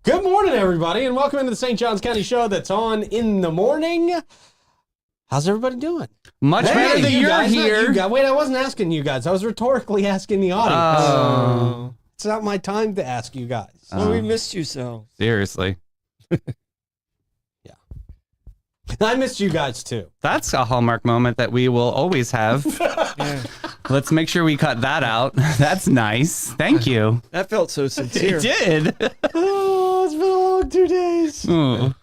Good morning, everybody, and welcome into the St. Johns County Show that's on in the morning. How's everybody doing? Much better than you're here. Wait, I wasn't asking you guys. I was rhetorically asking the audience. It's not my time to ask you guys. Well, we missed you so. Seriously. Yeah. I missed you guys, too. That's a hallmark moment that we will always have. Yeah. Let's make sure we cut that out. That's nice. Thank you. That felt so sincere. It did. Oh, it's been a long 2 days. Ooh,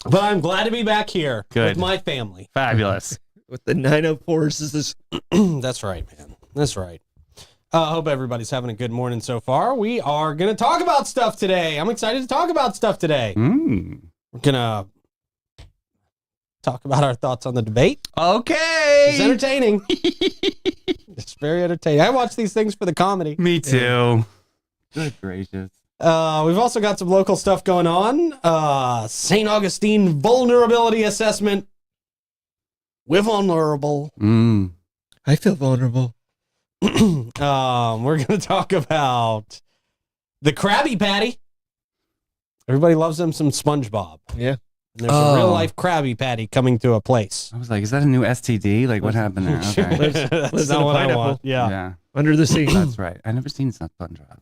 But I'm glad to be back here Good. with my family. fabulous. With the 904s. That's right, man. That's right. I hope everybody's having a good morning so far. We are going to talk about stuff today. I'm excited to talk about stuff today. We're going to talk about our thoughts on the debate. Okay. It's entertaining. It's very entertaining. I watch these things for the comedy. Me too. Good gracious. We've also got some local stuff going on. St. Augustine vulnerability assessment. We're vulnerable. I feel vulnerable. We're going to talk about the Krabby Patty. Everybody loves them some SpongeBob. Yeah. And there's a real life Krabby Patty coming to a place. I was like, is that a new STD? Like, what happened there? Okay. That's lives in not a what I pineapple. want. Yeah. Yeah, Under the sea. that's right. I never seen SpongeBob.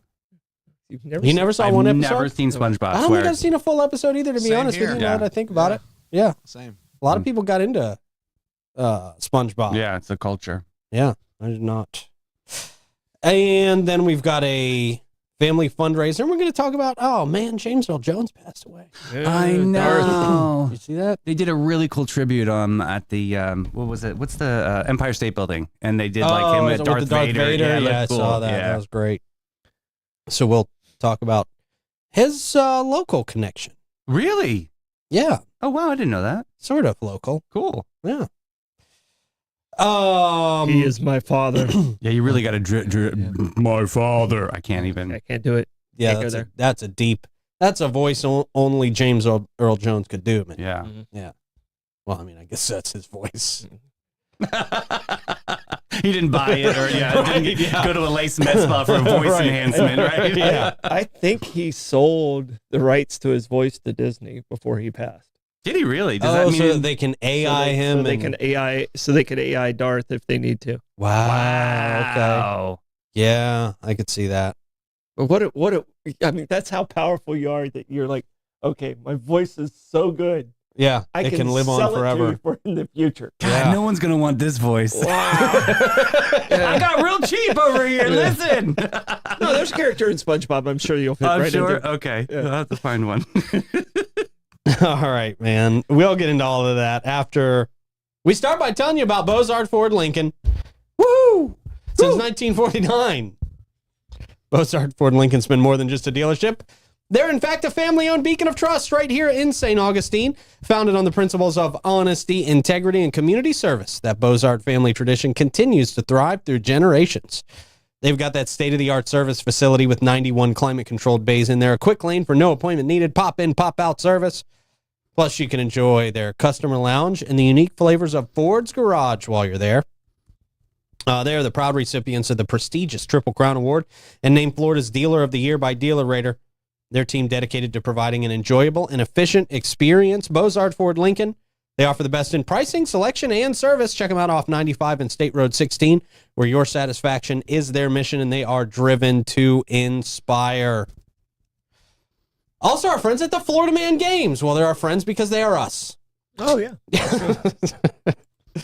You've never You seen- never saw I've one episode? never seen SpongeBob. I don't swear. think I've seen a full episode either, to be Same honest with here. you, now Yeah. that I think about it. Yeah. Same. A lot of people got into SpongeBob. Yeah, it's a culture. Yeah, I did not. And then we've got a family fundraiser. And we're going to talk about, oh man, James Earl Jones passed away. I Darth. know. You see that? They did a really cool tribute at the what was it? What's the Empire State Building? And they did like him is at it Darth with the Darth Vader. Vader? it Yeah, I looked saw cool. that. Yeah. That was great. So we'll talk about his local connection. Really? Yeah, Oh wow, I didn't know that. sort of local. Cool. Yeah. He is my father. Yeah, you really got to my father. I can't even. I can't do it. Yeah, Can't go that's there. that's a voice only James Earl Jones could do, man. Yeah. Yeah. Well, I mean, I guess that's his voice. He didn't buy it, or didn't go to a lace med spa for a voice Right. enhancement, right? Yeah. I think he sold the rights to his voice to Disney before he passed. Did he really? Does Oh, that mean so they can AI him. So they and- can AI. So they could AI Darth if they need to. Wow. Okay. Wow. Yeah, I could see that. But I mean, that's how powerful you are. That you're like, okay, my voice is so good. Yeah, I it can live sell on it to forever. you for in the future. God, Yeah. no one's gonna want this voice. Wow. I got real cheap over here. Listen. No, there's a character in SpongeBob. I'm sure you'll fit I'm right sure. into. Okay, Yeah. I'll have to find one. All right, man. We'll get into all of that after we start by telling you about Bozard Ford Lincoln. Woo! Since 1949. Bozard Ford Lincoln's been more than just a dealership. They're, in fact, a family-owned beacon of trust right here in St. Augustine, founded on the principles of honesty, integrity, and community service. That Bozard family tradition continues to thrive through generations. They've got that state-of-the-art service facility with 91 climate-controlled bays in there, a quick lane for no appointment needed, pop-in, pop-out service. Plus, you can enjoy their customer lounge and the unique flavors of Ford's Garage while you're there. They are the proud recipients of the prestigious Triple Crown Award and named Florida's Dealer of the Year by Dealer Rater. Their team dedicated to providing an enjoyable and efficient experience. Bozard Ford Lincoln, They offer the best in pricing, selection, and service. Check them out off 95 and State Road 16, where your satisfaction is their mission, and they are driven to inspire. Also, our friends at the Florida Man Games. Well, they're our friends because they are us. Oh, yeah.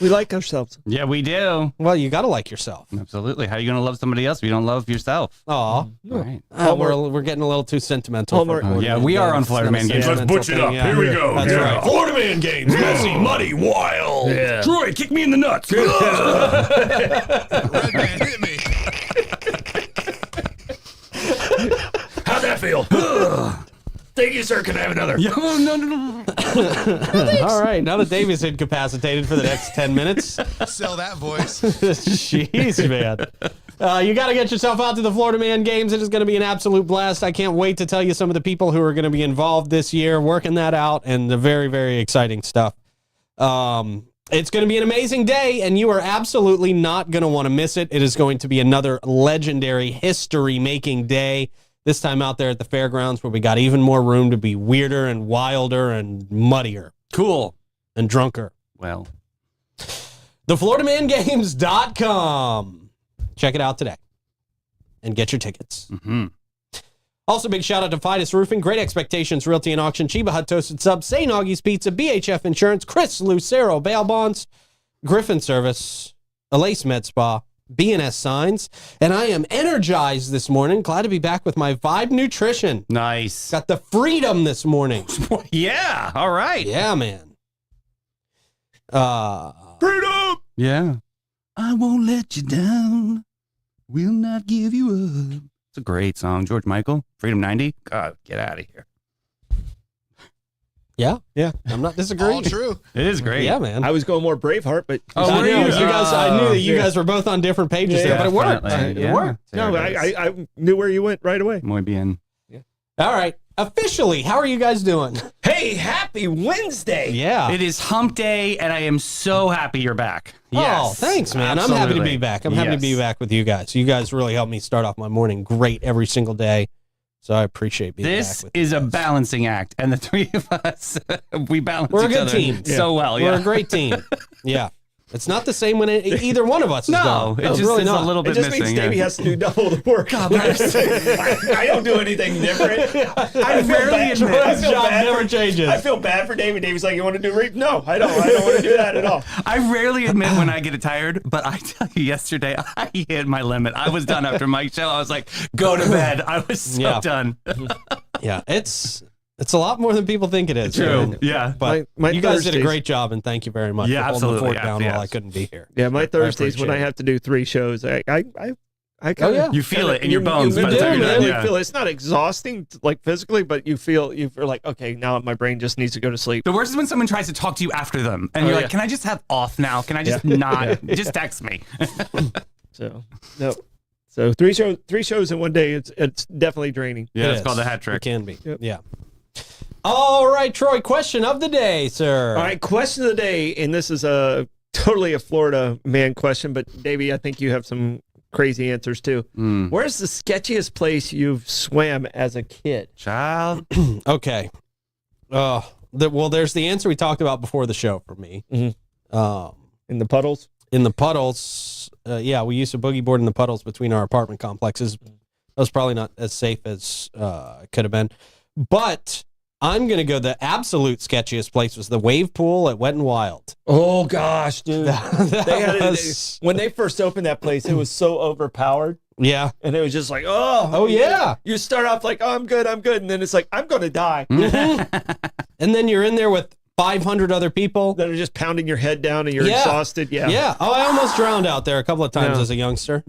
We like ourselves. Yeah, we do. Well, you got to like yourself. Absolutely. How are you going to love somebody else if you don't love yourself? Aw. Right. We're getting a little too sentimental. Hallmark. for Yeah, we are on It's Florida not a Man Games. Let's sentimental butch it up. thing, yeah. Here we go. That's right. Florida Man Games. Messy, muddy, wild. Yeah. Troy, kick me in the nuts. Red man hit me. How'd that feel? Thank you, sir. Can I have another? No. All right. Now that Dave is incapacitated for the next 10 minutes. Sell that voice. Jeez, man. You got to get yourself out to the Florida Man Games. It is going to be an absolute blast. I can't wait to tell you some of the people who are going to be involved this year, working that out, and the very, very exciting stuff. It's going to be an amazing day, and you are absolutely not going to want to miss it. It is going to be another legendary, history-making day. This time out there at the fairgrounds, where we got even more room to be weirder and wilder and muddier Cool. and drunker. Well, TheFloridaManGames.com. Check it out today and get your tickets. Also, big shout out to Fidus Roofing, Great Expectations Realty and Auction, Chiba Hut Toasted Subs, St. Augie's Pizza, BHF Insurance, Chris Lucero Bail Bonds, Griffin Service, Alace Med Spa, B&S Signs, and I am energized this morning. Glad to be back with my Vibe Nutrition. nice. Got the freedom this morning. Yeah. All right. Yeah, man. Freedom. Yeah. I won't let you down. Will not give you up. It's a great song. George Michael, Freedom 90. God, get out of here. Yeah, Yeah. I'm not disagreeing. All true. It is great. Yeah, man. I was going more Braveheart, but Oh, I were knew you? you guys. I knew that you Yeah. guys were both on different pages there, Yeah, but it worked. Definitely. It worked. no, There it is. I knew where you went right away. Muy bien. All right, officially, how are you guys doing? Hey, happy Wednesday. Yeah. It is hump day, and I am so happy you're back. Oh, thanks, man. I'm happy to be back. I'm happy to be Yes. back with you guys. You guys really help me start off my morning great every single day. So I appreciate being This back with is you a guys. balancing act, and the three of us, we balance We're a each good other team. so well. We're Yeah. a great team. Yeah. It's not the same when either one of us is No, gone. it just really is not. a little It bit just missing. means Davey yeah. has to do double the work. I don't do anything different. I feel rarely bad. admit I His feel job bad never for- changes. I feel bad for Davey. Davey's like, you want to do reap? No, I don't. I don't want to do that at all. I rarely admit when I get tired, but I tell you, yesterday I hit my limit. I was done after Mike's show. I was like, go to bed. I was so Yeah. done. Yeah, it's a lot more than people think it is. True. man. Yeah. But My you guys did a Thursdays- great job, and thank you very much Yeah, for holding the absolutely. fort down Yes. while I couldn't be here. Yeah, my Thursdays when appreciate I have to do 3 shows, I kind Oh, yeah. of You feel it in your bones You by the time you're really done, yeah. feel it. It's not exhausting like physically, but you feel like okay, now my brain just needs to go to sleep. The worst is when someone tries to talk to you after them, and you're yeah. like, "Can I just have off now? Can I just not? Just text me." So no, so 3 shows in one day. It's definitely draining. Yeah, It it's is. called a hat It trick. can be. Yep. Yeah. All right, Troy, question of the day, sir. All right, question of the day, and this is totally a Florida man question, but Davey, I think you have some crazy answers too. Mm. Where's the sketchiest place you've swam as a kid? Child. Okay. Well, there's the answer we talked about before the show for me. Mhm. In the puddles? In the puddles, yeah, we used to boogie board in the puddles between our apartment complexes. That was probably not as safe as it could have been. But I'm going to go the absolute sketchiest place was the wave pool at Wet n Wild. Oh gosh, dude. They had was- when they first opened that place, it was so overpowered. Yeah. And it was just like, oh. Oh, yeah. You start off like, oh, I'm good. And then it's like, I'm going to die. And then you're in there with 500 other people. Then they're just pounding your head down and you're Yeah. exhausted. Yeah. Yeah. Oh, I almost drowned out there a couple of times Yeah. as a youngster.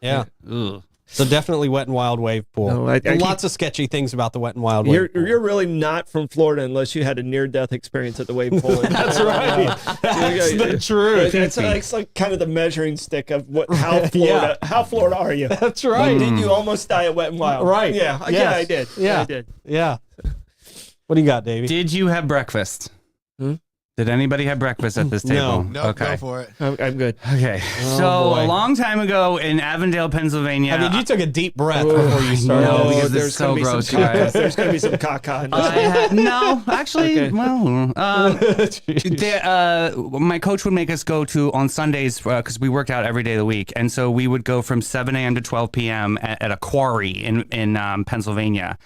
Yeah. Ugh. So definitely Wet n Wild wave pool. No, I Lots of sketchy things about the Wet n Wild wave You're, pool. you're really not from Florida unless you had a near-death experience at the wave pool. That's right. That's the truth. It's like kind of the measuring stick of how Florida. How Florida are you? That's right. Did you almost die at Wet n Wild? Right. Yeah. Yes. Yeah, I did. Yeah. I did. Yeah. What do you got, Davey? Did you have breakfast? Did anybody have breakfast at this table? No. Nope, go for it. I'm good. Okay. Oh, so boy. a long time ago in Avondale, Pennsylvania. I mean, you took a deep breath before you started. No, because there's it's so gonna be gross, some caca. guys. There's gonna be some caca. No, actually, Okay. well, my coach would make us go to on Sundays because we worked out every day of the week, and so we would go from 7 a.m. to 12 p.m. at a quarry in Pennsylvania.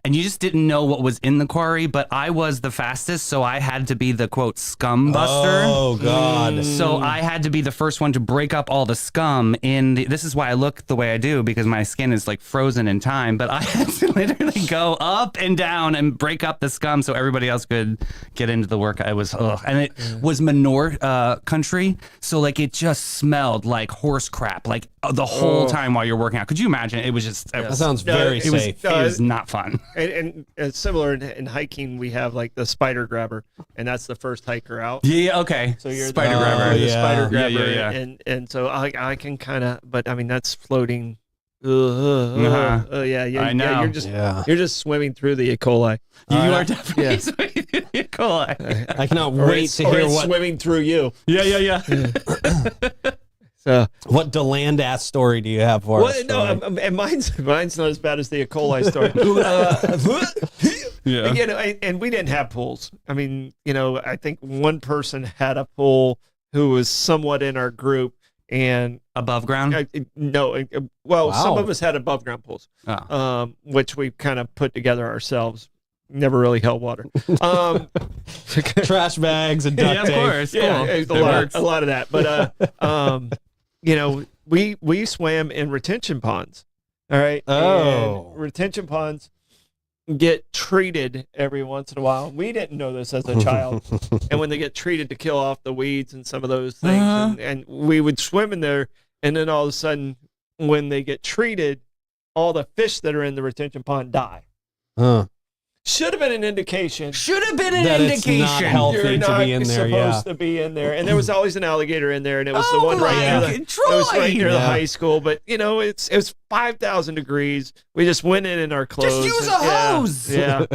And you just didn't know what was in the quarry, but I was the fastest, so I had to be the, quote, scum buster. Oh, God. So I had to be the first one to break up all the scum in the, this is why I look the way I do, because my skin is like frozen in time, but I had to literally go up and down and break up the scum so everybody else could get into the work. I was, and it was manure country, so like it just smelled like horse crap, like the whole time while you're working out. Could you imagine? It was just, That sounds very it was- safe. it was not fun. And similar in hiking, we have like the spider grabber, and that's the first hiker out. Yeah, okay. So you're Spider the, grabber. the yeah. spider Yeah, grabber, yeah, yeah. and so I can kind of, but I mean that's floating. Yeah, I know. you're just Yeah. you're just swimming through the E. coli. You All are right. definitely swimming through the E. coli. I cannot Or wait it's- to or hear it's what swimming through you. Yeah. So Deland ass story do you have for us? well, no, Troy? and mine's not as bad as the E. coli story. Yeah. You know, and we didn't have pools. I mean, you know, I think one person had a pool who was somewhat in our group, and Above ground? well, some Wow. of us had above ground pools, Oh. which we kind of put together ourselves. Never really held water. Trash bags and duct Yeah, of tape. course. Yeah, Cool. it's It works. a lot of that. But you know, we swam in retention ponds. All right. Oh. And retention ponds get treated every once in a while. We didn't know this as a child. And when they get treated to kill off the weeds and some of those things, and we would swim in there, and then all of a sudden, when they get treated, all the fish that are in the retention pond die. Huh. Should have been an indication. Should have been an That it's not indication. healthy You're to not be in there, supposed yeah. to be in there, and there was always an alligator in there, and it was the Oh one right my near God, the, it Troy! was right near the Yeah. high school. But you know, it was 5,000 degrees. We just went in our clothes. use and- a hose! Yeah.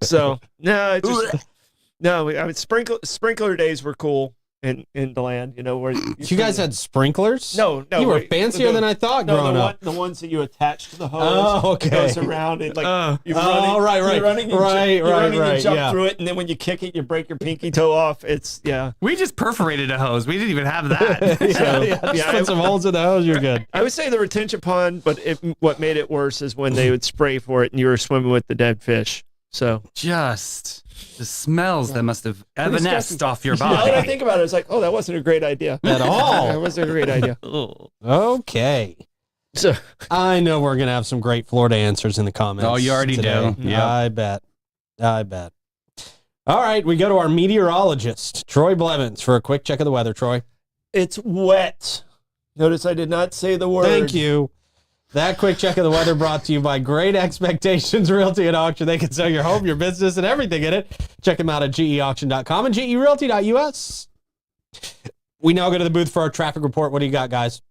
So no, it just no. I mean, sprinkler days were cool in DeLand. You know where You guys had sprinklers? no. You were wait, fancier the- than I thought No, growing up. the ones that you attach to the hose. Oh, okay. It goes around and like you're Oh, running. right, right. You're running and Right, you're right, running right, and jump yeah. through it, and then when you kick it, you break your pinky toe off. It's yeah. We just perforated a hose. We didn't even have that. Just yeah, put some holes in the hose, you're good. I would say the retention pond, but what made it worse is when they would spray for it and you were swimming with the dead fish. So Just the smells that must have disgusting. evanesced off your now that I body. think about it, it's like, oh, that wasn't a great idea. At That all. wasn't a great idea. Ugh. Okay. So I know we're going to have some great Florida answers in the comments. Oh, you already today. do. Yeah. I bet. All right, we go to our meteorologist, Troy Blevins, for a quick check of the weather. Troy. it's wet. Notice I did not say the word. Thank you. That quick check of the weather brought to you by Great Expectations Realty and Auction. They can sell your home, your business, and everything in it. Check them out at geauction.com and gerealty.us. We now go to the booth for our traffic report. What do you got, guys?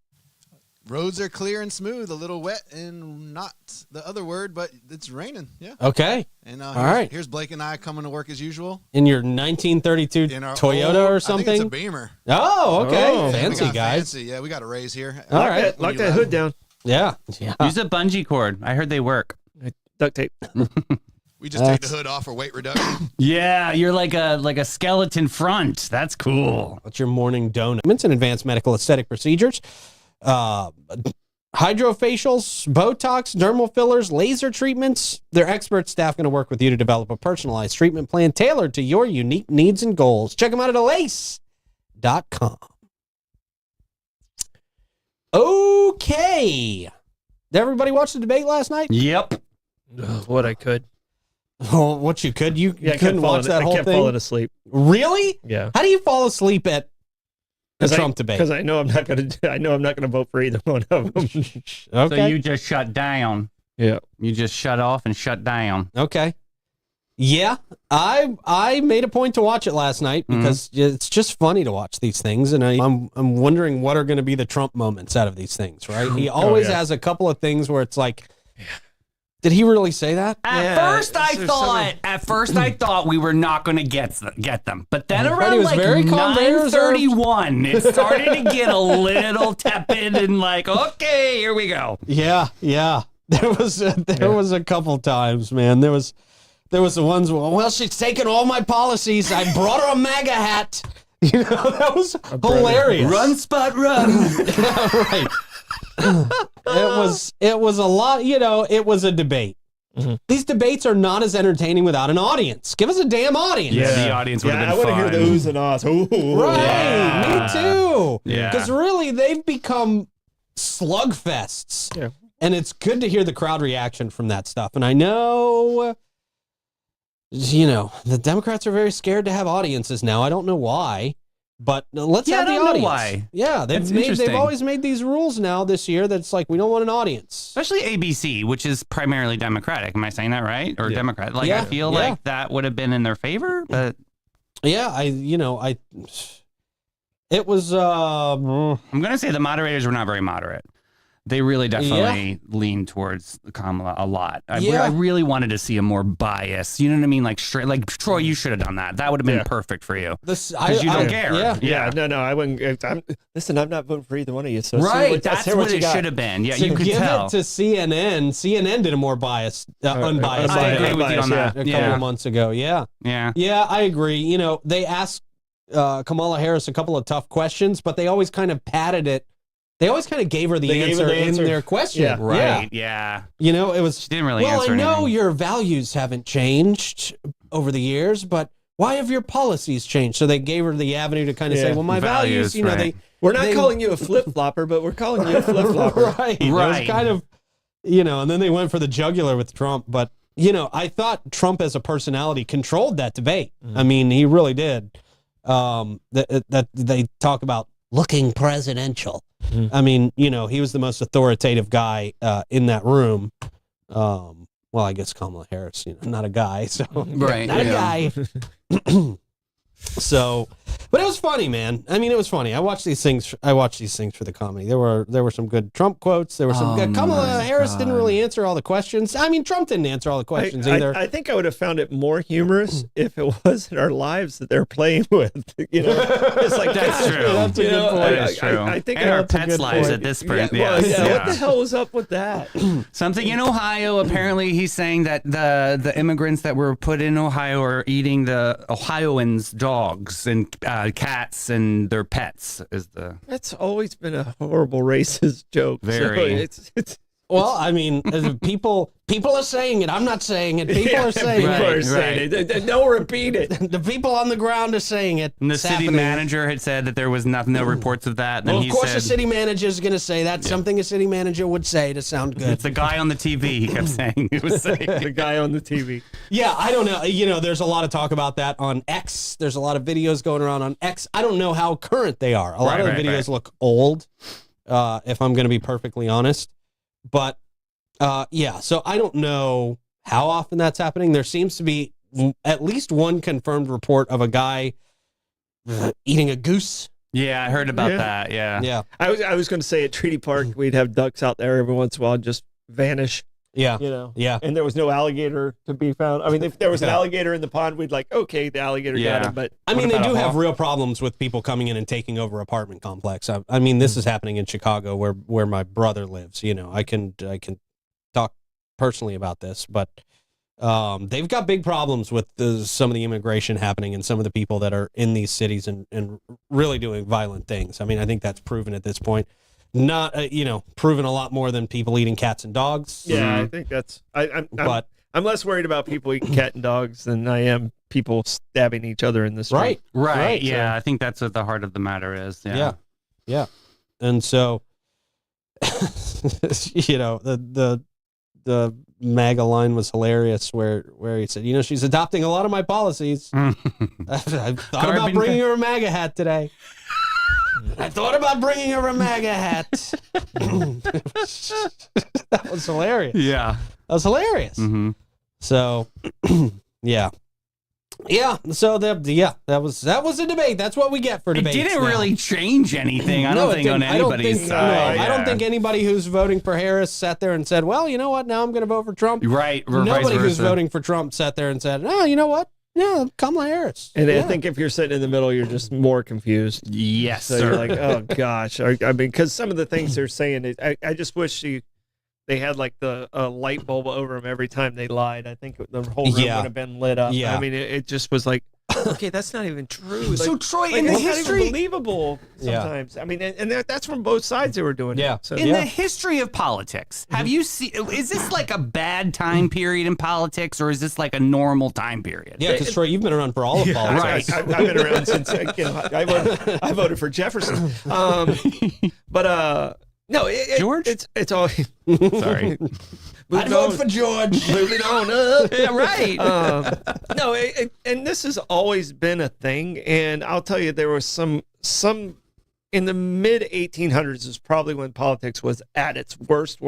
Roads are clear and smooth, a little wet and not the other word, but it's raining. Yeah. Okay. And All right. here's Blake and I coming to work as usual. In your 1932 In our Toyota old- or I think it's a something? Beamer. Oh, okay. Oh. Yeah, we Fancy, got guys. Fancy. Yeah, we got a raise here. All right. Lock that hood down. Yeah. Yeah. Use a bungee cord. I heard they work. Duct tape. We just take the hood off for weight reduction. Yeah, you're like a skeleton front. That's cool. What's your morning donut? It's an advanced medical aesthetic procedures. Hydrofacials, Botox, dermal fillers, laser treatments. Their expert staff going to work with you to develop a personalized treatment plan tailored to your unique needs and goals. Check them out at alace.com. Okay. Did everybody watch the debate last night? Yep. What I could. Oh, what you could. You Yeah, I couldn't kept watch that whole I kept thing? falling asleep. Really? Yeah. How do you fall asleep at the Trump debate? Because I know I'm not going to. I know I'm not going to vote for either one of them. Okay. So you just shut down. Yeah. You just shut off and shut down. Okay. Yeah, I made a point to watch it last night because it's just funny to watch these things, and I'm wondering what are going to be the Trump moments out of these things, right? He always has a couple of things where it's like, Did he really say that? Yeah, At first I thought we were not going to get them. But then But he around was like very calm, very reserved. 9:31, it started to get a little tepid and like, okay, here we go. Yeah. There was a couple times, man. There was the ones where, well, she's taken all my policies. I brought her a MAGA hat. You know, that was hilarious. Run, Spot, run. Right. It was a lot, you know, it was a debate. Mm-hmm. These debates are not as entertaining without an audience. Give us a damn audience. Yeah, the audience would have I been want to hear fun. the oohs and ahs. Ooh. Right, Yeah. me too. Yeah. Because really, they've become slugfests. Yeah. And it's good to hear the crowd reaction from that stuff. And I know, you know, the Democrats are very scared to have audiences now. I don't know why, but let's Yeah, have the I don't know audience. why. Yeah, That's they've interesting. always made these rules now this year that's like, we don't want an audience. Especially ABC, which is primarily Democratic. Am I saying that right? Or Democrat? Like, Yeah, I feel yeah. like that would have been in their favor, but Yeah, it was, I'm going to say the moderators were not very moderate. They really definitely leaned towards Kamala a lot. I really wanted to see a more bias. You know what I mean? Like straight, like Troy, you should have done that. That would have been perfect for you. this, Because you don't care. Yeah. No, I wouldn't. Listen, I'm not voting for either one of you. So Right. That's what you it got. should have been. Yeah, To you could give tell. it to CNN, CNN did a more biased, unbiased I debate agree with you on that. a couple of months ago. Yeah. Yeah. I agree. You know, they asked Kamala Harris a couple of tough questions, but they always kind of padded it. They always kind of gave her the They gave her answer the in answer. their question. Yeah. Right. Yeah. You know, it was, She didn't really well, answer I know anything. your values haven't changed over the years, but why have your policies changed? So they gave her the avenue to kind of say, Yeah. well, my values, you know, right. We're not they- calling you a flip flopper, but we're calling you a flip flopper. right. It was Right. kind of, you know, and then they went for the jugular with Trump. But, you know, I thought Trump as a personality controlled that debate. I mean, he really did. That they talk about looking presidential. I mean, you know, he was the most authoritative guy in that room. Well, I guess Kamala Harris, you know, not a guy. So, Right. not yeah. a guy. So, but it was funny, man. I mean, it was funny. I watched these things for the comedy. There were some good Trump quotes. There were some good. Kamala Harris didn't really answer all the questions. I mean, Trump didn't answer all the questions either. I think I would have found it more humorous if it wasn't our lives that they're playing with. You know, it's like That's true. That's a You good know, point. That is true. I think and our that's a pets' good lives point. at this Yeah, point. well, yes, yeah, what the hell was up with that? Something in Ohio. Apparently, he's saying that the immigrants that were put in Ohio are eating the Ohioans' dogs and cats and their pets. Is the That's always been a horrible racist joke. Very. So it's Well, I mean, people are saying it. I'm not saying it. People are saying people Right, are saying right. it. Don't repeat it. it. The people on the ground are saying it. and the It's city happening. manager had said that there was no reports of that. And Well, then of he course, said, a city manager is going to say that's something a city manager would say to sound good. It's the guy on the TV. He kept saying he was saying. The guy on the TV. Yeah, I don't know. You know, there's a lot of talk about that on X. There's a lot of videos going around on X. I don't know how current they are. A lot of the Right, videos right. look old, if I'm going to be perfectly honest. But yeah, so I don't know how often that's happening. There seems to be at least one confirmed report of a guy eating a goose. Yeah, I heard about Yeah. that. Yeah. Yeah, I was going to say at Treaty Park we'd have ducks out there every once in a while and just vanish. yeah, You know. yeah. And there was no alligator to be found. I mean, if there was an Yeah. alligator in the pond, we'd like, okay, the alligator Yeah. got him. But I mean, What they about do a have hawk? real problems with people coming in and taking over apartment complex. I mean, this is happening in Chicago, where my brother lives. You know, I can talk personally about this, but they've got big problems with some of the immigration happening and some of the people that are in these cities and really doing violent things. I mean, I think that's proven at this point. Not proven a lot more than people eating cats and dogs. yeah, I think that's. But I'm less worried about people eating cat and dogs than I am people stabbing each other in the street. right. Right. so- Yeah. I think that's what the heart of the matter is. Yeah. Yeah. And so, you know, the MAGA line was hilarious where he said, you know, she's adopting a lot of my policies. I thought about Carbon- bringing her a MAGA hat today. I thought about bringing her a MAGA hat. That was hilarious. Yeah. That was hilarious. Mm-hmm. So, yeah. Yeah. So that was a debate. That's what we get for It debates. didn't now. really change anything. I No, don't it think on didn't. I don't anybody's think- side. no, I don't Yeah. think anybody who's voting for Harris sat there and said, "Well, you know what? Now I'm going to vote for Trump." Right. Or vice Nobody who's versa. voting for Trump sat there and said, "Oh, you know what? Yeah, Kamala Harris." And yeah. I think if you're sitting in the middle, you're just more confused. Yes, So sir. you're like, oh gosh. I mean, because some of the things they're saying, I just wish they had like the light bulb over them every time they lied. I think the whole room Yeah. would have been lit up. Yeah. I mean, it just was like, okay, that's not even true. Like, So, Troy, like, in the it's not history- even believable Yeah. sometimes. I mean, and that's from both sides they were doing. Yeah. It. So In the history of politics, have you seen? Is this like a bad time period in politics, or is this like a normal time period? Yeah, because Troy, you've been around for all of politics. Right. I've been around since I voted for Jefferson. But no, George? It's all. Sorry. I'd vote for George. Moving on. Yeah, right. No, and this has always been a thing. And I'll tell you, there was some in the mid 1800s is probably when politics was at its worst.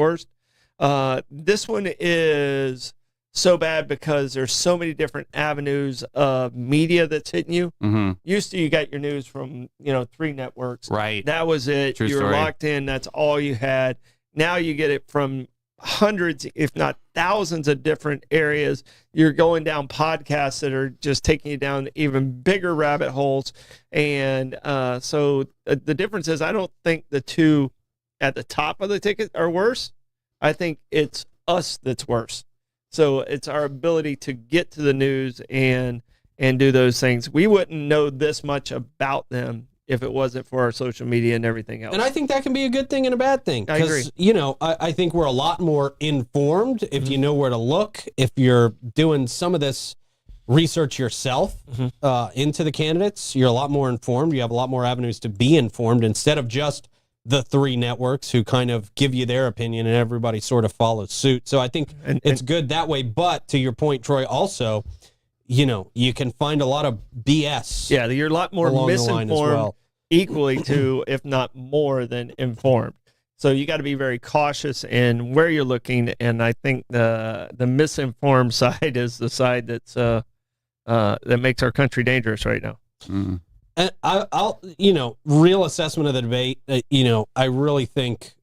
This one is so bad because there's so many different avenues of media that's hitting you. hmm Used to, you got your news from 3 networks. Right. That was it. True you were story. locked in. That's all you had. Now you get it from hundreds, if not thousands of different areas. You're going down podcasts that are just taking you down even bigger rabbit holes. And so the difference is, I don't think the two at the top of the ticket are worse. I think it's us that's worse. So it's our ability to get to the news and do those things. We wouldn't know this much about them if it wasn't for our social media and everything else. And I think that can be a good thing and a bad thing. I agree. I think we're a lot more informed if you know where to look, if you're doing some of this research yourself into the candidates, you're a lot more informed. You have a lot more avenues to be informed instead of just the 3 networks who kind of give you their opinion and everybody sort of follows suit. So I think it's good that way. But to your point, Troy, also, you can find a lot of BS. Yeah, you're a lot more along the line as misinformed, well. equally to, if not more than informed. So you got to be very cautious in where you're looking. And I think the misinformed side is the side that's that makes our country dangerous right now. Mhm. And I'll real assessment of the debate. I really think,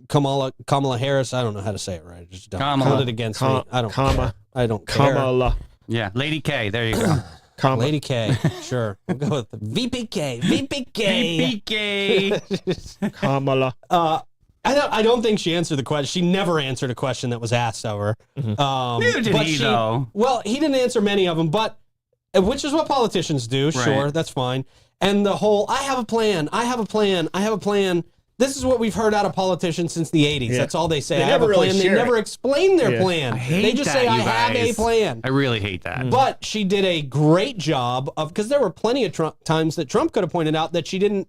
Kamala Harris. I don't know how to say it right. I just don't Kamala. hold it against me. I don't. Comma. care. I don't care. Kamala. Yeah, Lady K. There you go. Kamala. Lady K. Sure, we'll go with the VPK. VPK. BK. Kamala. I don't think she answered the question. She never answered a question that was asked of her. Neither did but he, though. Well, he didn't answer many of them, but which is what politicians do. Sure, Right. that's fine. And the whole, I have a plan. This is what we've heard out of politicians since the 80s. Yeah. That's all they say. They I have never a really plan. They share never it. explain their Yeah. plan. I hate They just that, say, I you have a guys. plan. I really hate that. But she did a great job of, because there were plenty of times that Trump could have pointed out that she didn't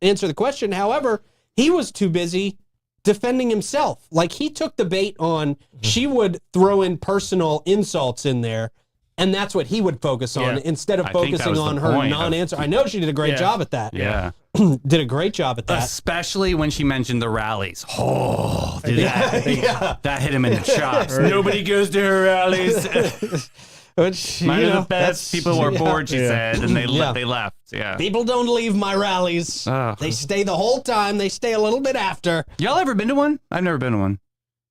answer the question. However, he was too busy defending himself. Like, he took the bait on, she would throw in personal insults in there, and that's what he would focus on Yeah. instead of I think that focusing was the on her point of- non-answer. I know she did a great Yeah. job at that. yeah. Did a great job at that. Especially when she mentioned the rallies. Oh, did Yeah. that hit him in the chops. Nobody goes to her rallies. Which, Mine you are know, the best. People were yeah. bored, she said, and they Yeah. they left. Yeah. People don't leave my rallies. Oh. They stay the whole time. They stay a little bit after. Y'all ever been to one? I've never been to one.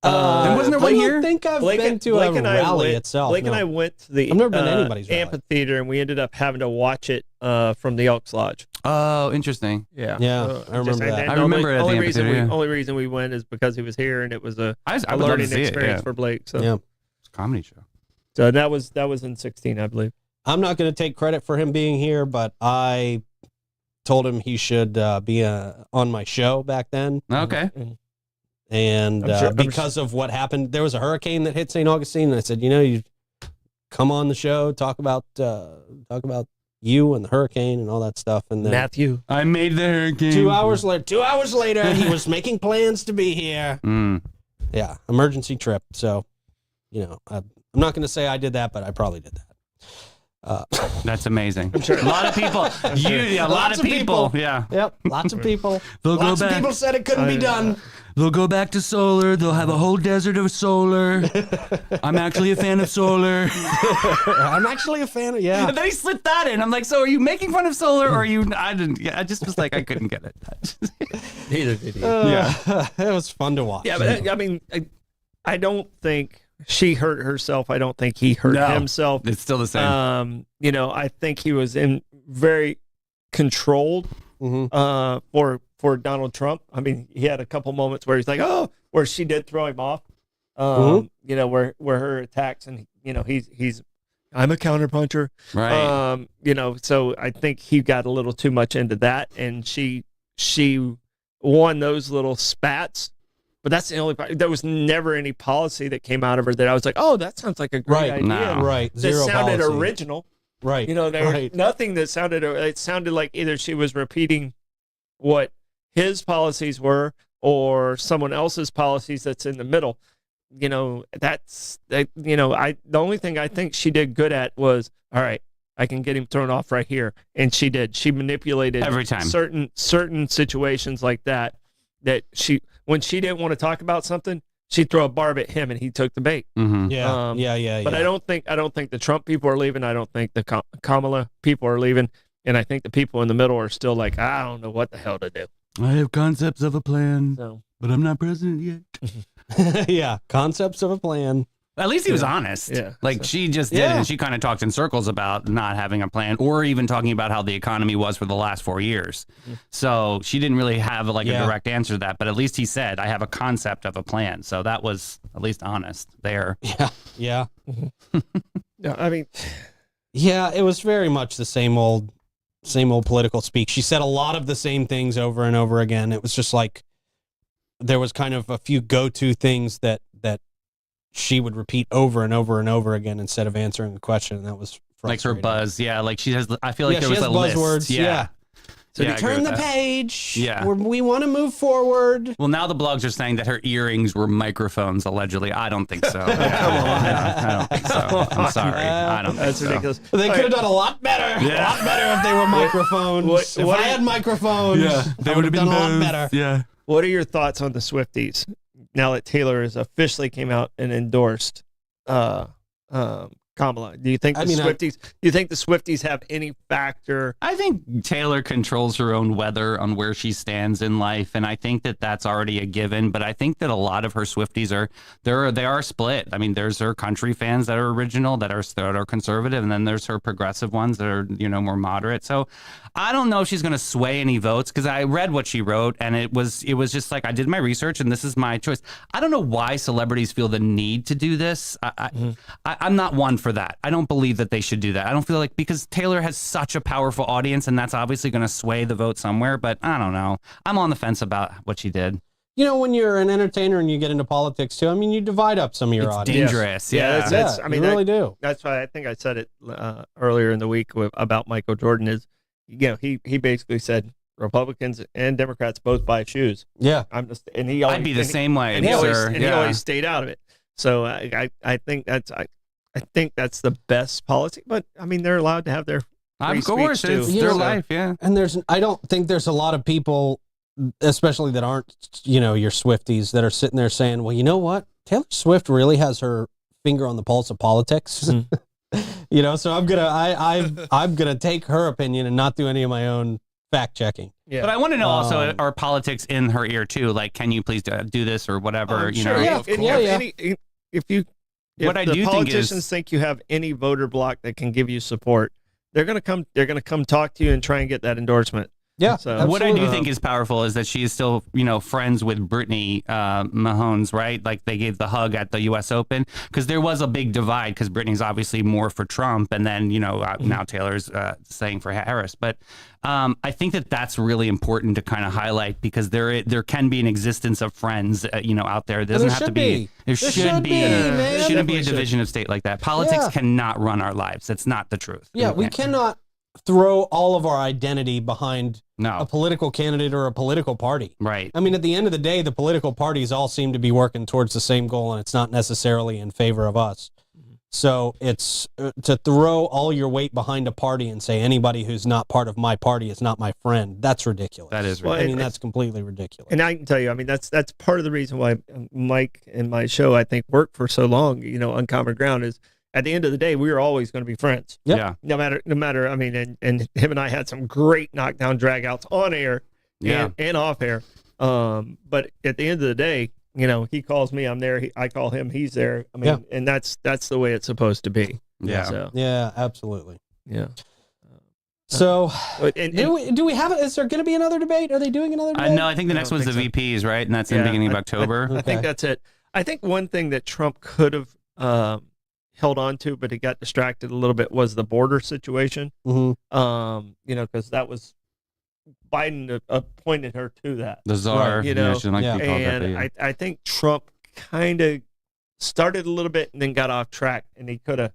Uh, wasn't there I one don't here? think I've been to a rally itself. Blake no. and I went to the I've never been to anybody's rally. amphitheater, and we ended up having to watch it from the Elks Lodge. Oh, interesting. Yeah, Yeah, I remember that. I remember it at the only reason amphitheater, yeah. only reason we went is because he was here, and it was a I would love to learning see it. experience Yeah. for Blake. So, Yeah. It's a comedy show. so that was in 2016, I believe. I'm not going to take credit for him being here, but I told him he should be on my show back then. Okay. And I'm because of what happened, there was a hurricane that hit St. Augustine. And I said, you come on the show, talk about you and the hurricane and all that stuff. And then Matthew. I made the hurricane. 2 hours later, he was making plans to be here. Mm. Yeah, emergency trip. So, I'm not going to say I did that, but I probably did that. That's amazing. A lot of people. A lot Lots of of people. people. Yeah. Yep, lots of people. They'll go Lots of back. people said it couldn't be done. They'll go back to solar. They'll have a whole desert of solar. I'm actually a fan of solar. I'm actually a fan of, yeah. And then he slipped that in. I'm like, so are you making fun of solar or are you? I didn't. Yeah, I just was like, I couldn't get it. Neither did he. It was fun to watch. Yeah, but I mean, I don't think she hurt herself. I don't think he hurt No. himself. It's still the same. You know, I think he was in very controlled for Donald Trump. I mean, he had a couple moments where he's like, oh, where she did throw him off. You know, where her attacks, and you know, he's I'm a counterpuncher. Right. You know, so I think he got a little too much into that, and she won those little spats. But that's the only part. There was never any policy that came out of her that I was like, oh, that sounds like a great Right. idea. No. Right. That Zero sounded policy. original. Right. You know, there was right. nothing that sounded. It sounded like either she was repeating what his policies were or someone else's policies that's in the middle. You know, you know, the only thing I think she did good at was, all right, I can get him thrown off right here. And she did. She manipulated Every time. certain situations like that when she didn't want to talk about something, she'd throw a barb at him and he took the bait. Mm-hmm. Yeah. Yeah. But I don't think the Trump people are leaving. I don't think the Kamala people are leaving. And I think the people in the middle are still like, I don't know what the hell to do. I have concepts of a plan, So but I'm not president yet. Yeah. Concepts of a plan. At least he was honest. Yeah. Like she just did, Yeah. and she kind of talked in circles about not having a plan, or even talking about how the economy was for the last 4 years. So she didn't really have like a Yeah. direct answer to that. But at least he said, "I have a concept of a plan." So that was at least honest there. Yeah. Yeah. yeah, I mean, Yeah. It was very much the same old political speak. She said a lot of the same things over and over again. It was just like there was kind of a few go-to things that she would repeat over and over and over again instead of answering the question. And that was Like her frustrating. buzz, yeah. Like she has. I feel like Yeah, there she was a has buzzwords, list. yeah. So yeah, I agree Turn with the that. page. Yeah. We want to move forward. Well, now the blogs are saying that her earrings were microphones, allegedly. I don't think so. Come on. I don't think so. I'm sorry. I don't think that's so. ridiculous. They could have done a lot better. Yeah. A lot better if they were microphones. If what I are had you- microphones, I would have done a lot better. Yeah. What are your thoughts on the Swifties now that Taylor has officially came out and endorsed Kamala? Do you think the Swifties have any factor? I think Taylor controls her own weather on where she stands in life, and I think that that's already a given. But I think that a lot of her Swifties they are split. I mean, there's her country fans that are original, that are conservative, and then there's her progressive ones that are more moderate. So I don't know if she's going to sway any votes, because I read what she wrote, and it was just like, I did my research, and this is my choice. I don't know why celebrities feel the need to do this. I'm not one for that. I don't believe that they should do that. I don't feel like, because Taylor has such a powerful audience, and that's obviously going to sway the vote somewhere, but I don't know. I'm on the fence about what she did. You know, when you're an entertainer and you get into politics too, I mean, you divide up some of your It's audience. dangerous. Yeah, Yeah. that's- Yeah, I mean, you really do. That's why I think I said it earlier in the week about Michael Jordan. Is he basically said Republicans and Democrats both buy shoes. Yeah. And he always, I'd be the same way, and he always, sir. and he always stayed out of it. So I think that's the best policy. But I mean, they're allowed to have their free Of course, speech, too. it's You their know, life. Yeah. And I don't think there's a lot of people, especially that aren't, your Swifties, that are sitting there saying, well, you know what? Taylor Swift really has her finger on the pulse of politics. So I'm gonna take her opinion and not do any of my own fact checking. Yeah. But I want to know also, are politics in her ear too? Like, can you please do this or whatever? Sure. Yeah, If of you have course. if What I the do think politicians is- think you have any voter block that can give you support, they're gonna come talk to you and try and get that endorsement. Yeah. So- What I do absolutely. think is powerful is that she is still, friends with Brittany Mahomes, right? Like they gave the hug at the U.S. Open, because there was a big divide, because Brittany's obviously more for Trump, and then now Taylor's saying for Harris. But I think that that's really important to kind of highlight, because there can be an existence of friends, out there. There doesn't have to be. There should be. man. There shouldn't be a Definitely should. division of state like that. Politics Yeah. cannot run our lives. That's not the truth. Yeah, we can't. cannot throw all of our identity behind a No. political candidate or a political party. Right. I mean, at the end of the day, the political parties all seem to be working towards the same goal, and it's not necessarily in favor of us. So it's to throw all your weight behind a party and say anybody who's not part of my party is not my friend. That's ridiculous. That is Well, I mean, and- that's completely ridiculous. And I can tell you, I mean, that's part of the reason why Mike and my show, I think, worked for so long. Uncommon Ground is at the end of the day, we were always going to be friends, Yep. Yeah. no matter. I mean, and him and I had some great knockdown dragouts on air, Yeah. and off air. But at the end of the day, he calls me, I'm there. I call him, he's there. I mean, and that's the way it's supposed to be. Yeah. So Yeah, absolutely. yeah. So And, do we have it? Is there going to be another debate? Are they doing another debate? No, I think the I next don't one's the think VPs, right? And that's in the Yeah, beginning of I- October. I think Okay. that's it. I think one thing that Trump could have held on to, but he got distracted a little bit, was the border situation. Mhm. Because that was Biden appointed her to that. The czar, Right, she know, doesn't like to be called that, And but yeah. I think Trump kind of started a little bit and then got off track, and he could have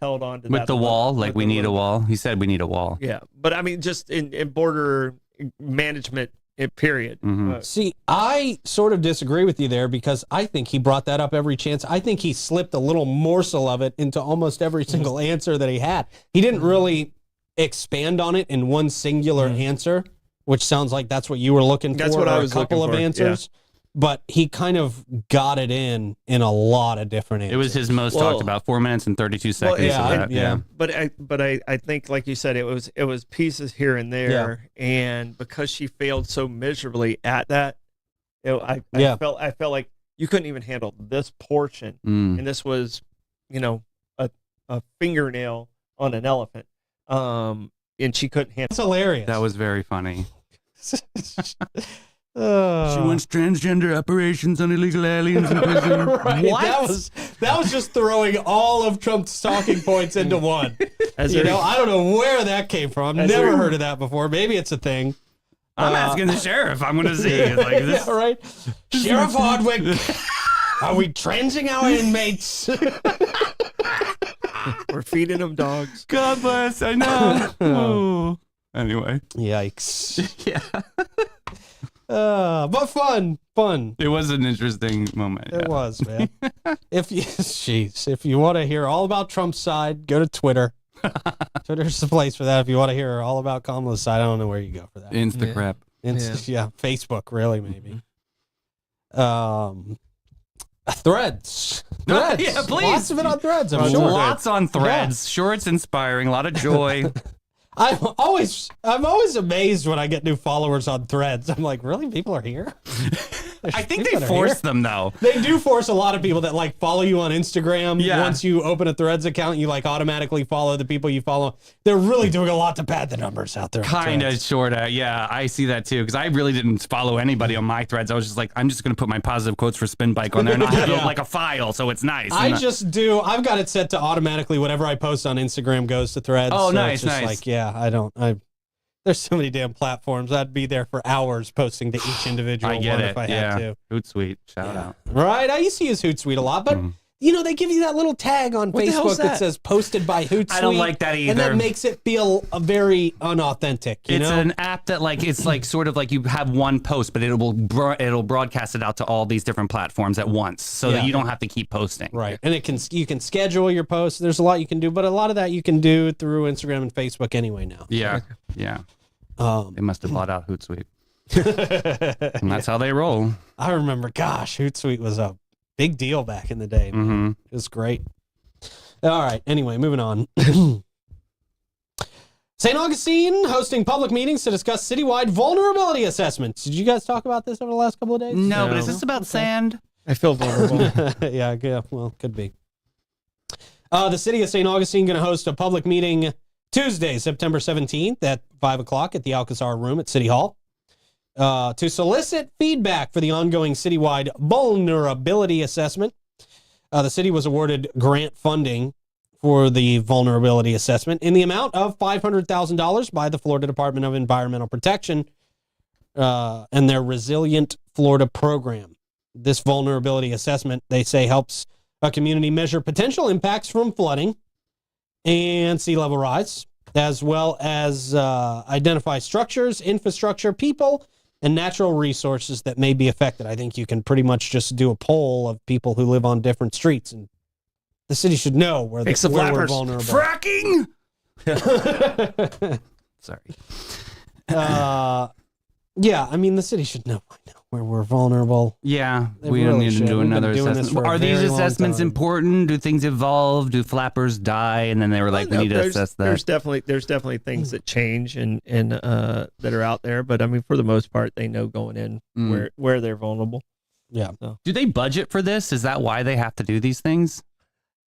held on to that With the a little- wall, like with we need a little wall. He said we need a wall. bit. Yeah, but I mean, just in border management, period. Mhm. See, I sort of disagree with you there because I think he brought that up every chance. I think he slipped a little morsel of it into almost every single answer that he had. He didn't really expand on it in one singular answer, which sounds like that's what you were looking for. That's what I or was a couple looking of for, yeah. answers. But he kind of got it in a lot of different answers. It was his most Well- talked about, 4 minutes and 32 seconds. yeah, of that, yeah. But I think, like you said, it was pieces here and there, and because she failed so miserably at that, I felt like you couldn't even handle this portion, Mm. and this was, a fingernail on an elephant, and she couldn't handle. It's hilarious. That was very funny. Uh, transgender operations on illegal aliens in prison. right. What? That was just throwing all of Trump's talking points into one. As You every- know, I don't know where that came from. I've As never every- heard of that before. Maybe it's a thing. I'm asking the sheriff. I'm going to see. It's like this. Yeah, right. Sheriff Hardwick, are we transing our inmates? We're feeding them dogs. God bless. I know. Oh. Anyway. Yikes. Yeah. But fun. It was an interesting moment. It yeah. was, man. if you want to hear all about Trump's side, go to Twitter. Twitter's the place for that. If you want to hear all about Kamala's side, I don't know where you go for that. Insta Yeah. crap. Yeah, Facebook, really, maybe. Threads. No, Threads. yeah, please. Lots of it on Threads, I'm Lots sure. of Lots on threads. Sure, it's inspiring. A lot of joy. I'm always amazed when I get new followers on Threads. I'm like, really? People are here? I think People they are force here? them, though. They do force a lot of people that like follow you on Instagram. Yeah. Once you open a Threads account, you like automatically follow the people you follow. They're really doing a lot to pad the numbers out there. on Kind of, Threads. sort of. Yeah, I see that too. Because I really didn't follow anybody on my threads. I was just like, I'm just going to put my positive quotes for Spin Bike on there and I'll have it Yeah. like a file, so it's nice. I And, just do. I've got it set to automatically whatever I post on Instagram goes to Threads. Oh, so nice, it's just nice. Like, yeah, there's so many damn platforms. I'd be there for hours posting to each individual I get one it. if I Yeah. had to. Hootsuite. Shout out. Right? I used to use Hootsuite a lot, but they give you that little tag on What the hell's Facebook that that? says posted by Hootsuite. I don't like that And either. that makes it feel very unauthentic. You It's know? an app that it's like sort of like you have one post, but it'll broadcast it out to all these different platforms at once, so Yeah. that you don't have to keep posting. Right. And you can schedule your posts. There's a lot you can do, but a lot of that you can do through Instagram and Facebook anyway now. Yeah. Yeah. Um, They must have bought out Hootsuite, and that's how they roll. I remember, gosh, Hootsuite was a big deal back in the day. Man. Mm-hmm. It was great. All right. Anyway, moving on. St. Augustine hosting public meetings to discuss citywide vulnerability assessments. Did you guys talk about this over the last couple of days? No, but No. is this about sand? I feel vulnerable. yeah, well, could be. The city of St. Augustine going to host a public meeting Tuesday, September 17th at 5 o'clock at the Alcazar Room at City Hall to solicit feedback for the ongoing citywide vulnerability assessment. The city was awarded grant funding for the vulnerability assessment in the amount of $500,000 by the Florida Department of Environmental Protection and their Resilient Florida program. This vulnerability assessment, they say, helps a community measure potential impacts from flooding and sea level rise, as well as identify structures, infrastructure, people, and natural resources that may be affected. I think you can pretty much just do a poll of people who live on different streets and The city should know where, Fix the where we're flappers. vulnerable. Fracking. Sorry. Yeah, I mean, the city should know by now where we're vulnerable. Yeah, They we don't really need to should. do We've been another doing this assessment. for a Are these very long assessments time. important? Do things evolve? Do flappers die? And then they were like, we need to assess that. There's definitely things that change and that are out there, but I mean, for the most part, they know going in where they're vulnerable. Yeah. Do they budget for this? Is that why they have to do these things?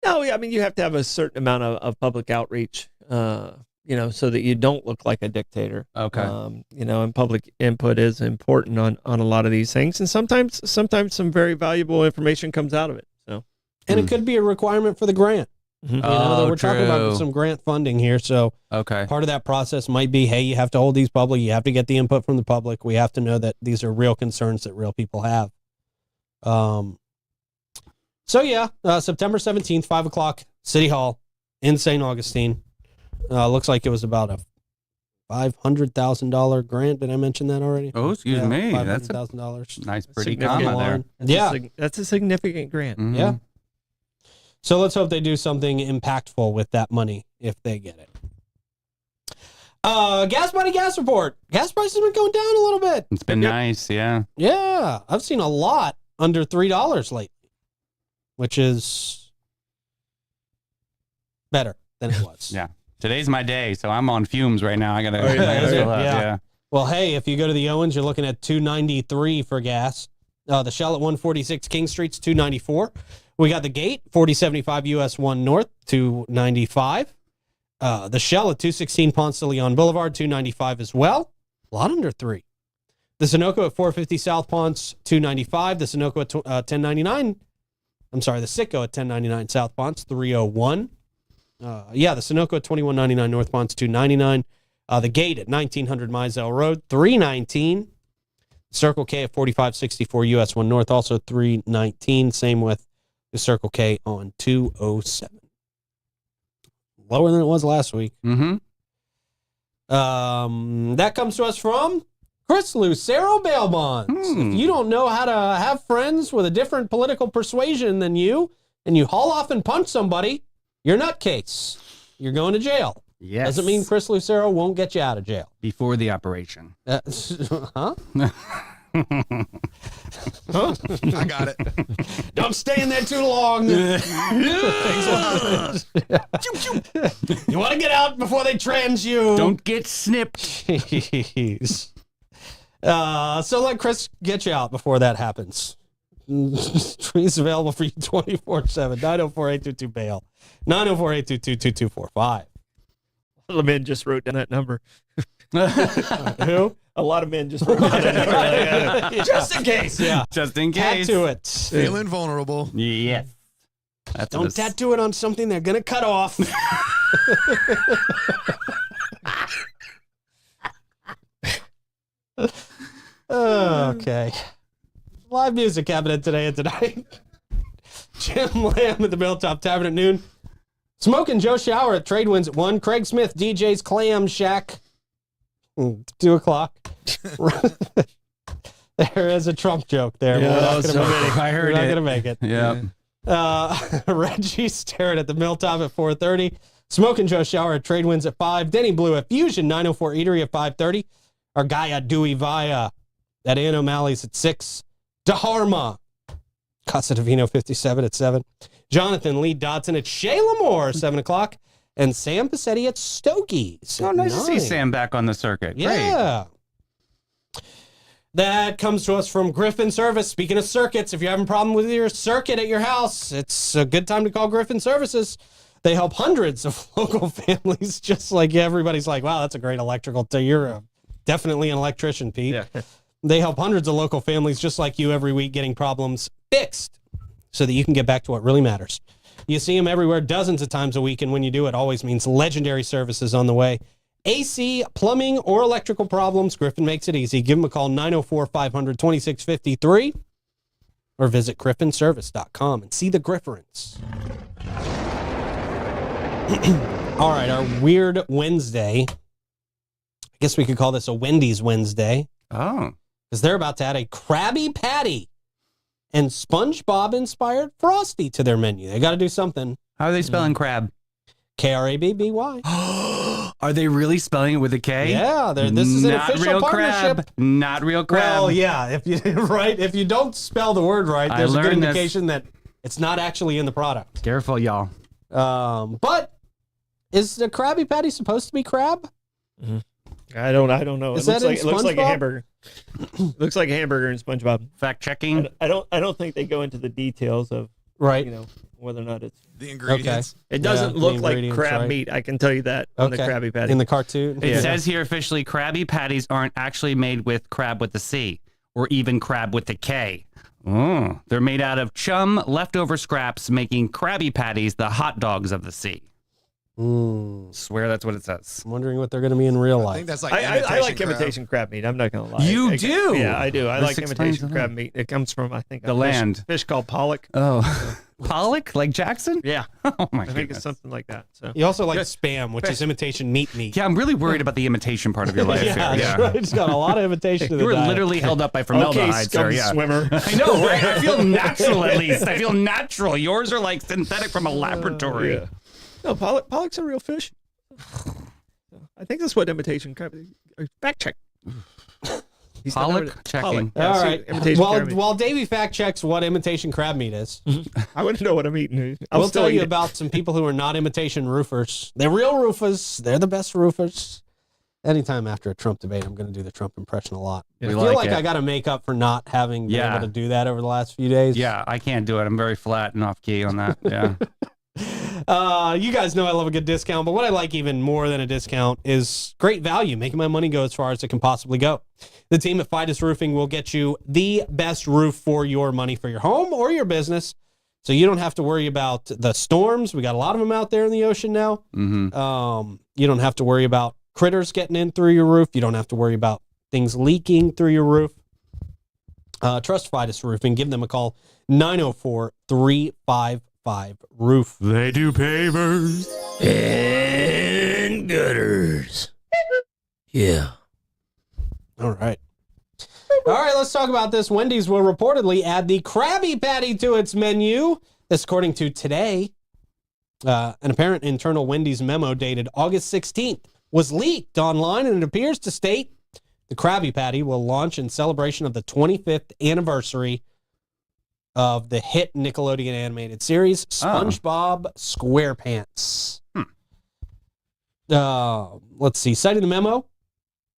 No, I mean, you have to have a certain amount of public outreach, so that you don't look like a dictator. Okay. And public input is important on a lot of these things, and sometimes some very valuable information comes out of it. So, And it could be a requirement for the grant. Mhm. We're talking about true. some grant funding here, so Okay. part of that process might be, hey, you have to hold these public. You have to get the input from the public. We have to know that these are real concerns that real people have. September 17th, 5 o'clock, City Hall in St. Augustine. Looks like it was about a $500,000 grant. Did I mention that already? Oh, excuse me. That's a $500,000. nice, pretty significant comma there. Yeah. That's a significant grant. Mhm. Yeah. So let's hope they do something impactful with that money if they get it. Gas money, gas report. Gas prices have been going down a little bit. It's been nice. Yeah. Yeah, I've seen a lot under $3 lately, which is better than it was. Yeah. Today's my day, so I'm on fumes right now. I gotta yeah. fill up. Yeah. Yeah. Well, hey, if you go to the Owens, you're looking at $2.93 for gas. The Shell at 146 King Street's $2.94. We got the Gate 4075 US 1 North $2.95. The Shell at 216 Ponce de Leon Boulevard $2.95 as well. A lot under $3. The Sunoco at 450 South Ponce $2.95. The Sunoco at 1099. I'm sorry, the Citgo at 1099 South Ponce $3.01. The Sunoco at 2199 North Ponce $2.99. The Gate at 1900 Mizell Road $3.19. Circle K at 4564 US 1 North also $3.19. Same with the Circle K on 207. Lower than it was last week. Mm-hmm. That comes to us from Chris Lucero Bail Bonds. If you don't know how to have friends with a different political persuasion than you, and you haul off and punch somebody, you're nutcase. You're going to jail. Yes. Doesn't mean Chris Lucero won't get you out of jail. Before the operation. Huh? I got it. Don't stay in there too long. You want to get out before they trans you. Don't get snipped. Jeez. So let Chris get you out before that happens. He's available for you 24/7. 904-822-BAIL. 904-822-2245. A lot of men just wrote down that number. Who? A lot of men just wrote down that number. Just in case. Yeah. Just in Add case. to it. Feeling vulnerable. Yes. That's Don't tattoo it on something they're going to cut off. Okay. Live music happening today and tonight. Jim Lamb at the Milltop Tavern at noon. Smoking Joe Shower at Trade Winds at 1. Craig Smith, DJ's Clam Shack. 2 o'clock. There is a Trump joke there. Yeah, We're not so gonna make many. it. I heard We're not it. going to make it. Yeah. Reggie Starrett at the Milltop at 4:30. Smoking Joe Shower at Trade Winds at 5. Denny Blue at Fusion 904 Eatery at 5:30. Our guy at Dewey Via at Ann O'Malley's at 6. DeHarma, Casa Divino 57 at 7. Jonathan Lee Dodson at Shea Lamore 7 o'clock. And Sam Passetti at Stokey's. Oh, at nice to see 9. Sam back on the circuit. Great. Yeah. That comes to us from Griffin Service. Speaking of circuits, if you're having a problem with your circuit at your house, it's a good time to call Griffin Services. They help hundreds of local families, just like everybody's like, wow, that's a great electrical. You're definitely an electrician, Pete. Yeah. They help hundreds of local families just like you every week getting problems fixed so that you can get back to what really matters. You see them everywhere dozens of times a week, and when you do, it always means legendary services on the way. AC, plumbing, or electrical problems, Griffin makes it easy. Give them a call, 904-500-2653, or visit griffinservice.com and see the Grifference. All right, our Weird Wednesday. I guess we could call this a Wendy's Wednesday, Oh. because they're about to add a Krabby Patty and SpongeBob-inspired Frosty to their menu. They got to do something How are they spelling crab? Krabby. Are they really spelling it with a K? Yeah, this is an Not official real partnership. crab. Not real crab. Well, yeah, if you if you don't spell the word right, I there's a good learned this. indication that it's not actually in the product. Careful, y'all. But is the Krabby Patty supposed to be crab? I don't know. Is It that in looks like a SpongeBob? hamburger. Looks like a hamburger in SpongeBob. Fact checking. I don't think they go into the details of Right. whether or not it's. The ingredients. It doesn't the look like ingredients, crab right. meat. I can tell you that on the Krabby Patty. in the cartoon. It Yeah. says here officially, Krabby Patties aren't actually made with crab with the C or even crab with the K. Oh, they're made out of chum leftover scraps, making Krabby Patties the hot dogs of the sea. Swear that's what it says. I'm wondering what they're going to be in real I life. think that's like I like crab. imitation crab meat. I'm not gonna lie. You do? Yeah, I do. I This like explains imitation a crab lot. meat. It comes from The land. fish called pollock. Oh, Pollock, like Jackson? Yeah, Oh my I think it's goodness. something like that. So You also like spam, which is imitation meat. Yeah, I'm really worried about the imitation part of your life. yeah, here. that's right. It's got a lot of imitation to the You were diet. literally held up by okay, formaldehyde, sir. scum Yeah. swimmer. I know, right? I feel natural at least. I feel natural. Yours are like synthetic from a laboratory. Yeah. No, pollock's a real fish. I think that's what imitation crab. Fact check. He's not Pollock never- checking. Pollock. Yeah, All see, right. imitation crab meat. While Davey fact checks what imitation crab meat is, I wouldn't know what I'm eating. we'll tell you about some people who are not imitation roofers. They're real roofers. They're the best roofers. Anytime after a Trump debate, I'm going to do the Trump impression a lot. We I feel like like it. I got to make up for not having been Yeah. able to do that over the last few days. Yeah, I can't do it. I'm very flat and off key on that. Yeah. You guys know I love a good discount, but what I like even more than a discount is great value, making my money go as far as it can possibly go. The team at Fidus Roofing will get you the best roof for your money for your home or your business, so you don't have to worry about the storms. We got a lot of them out there in the ocean now. Mm-hmm. You don't have to worry about critters getting in through your roof. You don't have to worry about things leaking through your roof. Trust Fidus Roofing. Give them a call, 904-355-ROOF. They do pavers. And gutters. Yeah. All right. All right, let's talk about this. Wendy's will reportedly add the Krabby Patty to its menu. This, according to Today, an apparent internal Wendy's memo dated August 16th was leaked online, and it appears to state the Krabby Patty will launch in celebration of the 25th anniversary of the hit Nickelodeon animated series, SpongeBob SquarePants. Let's see. Citing the memo,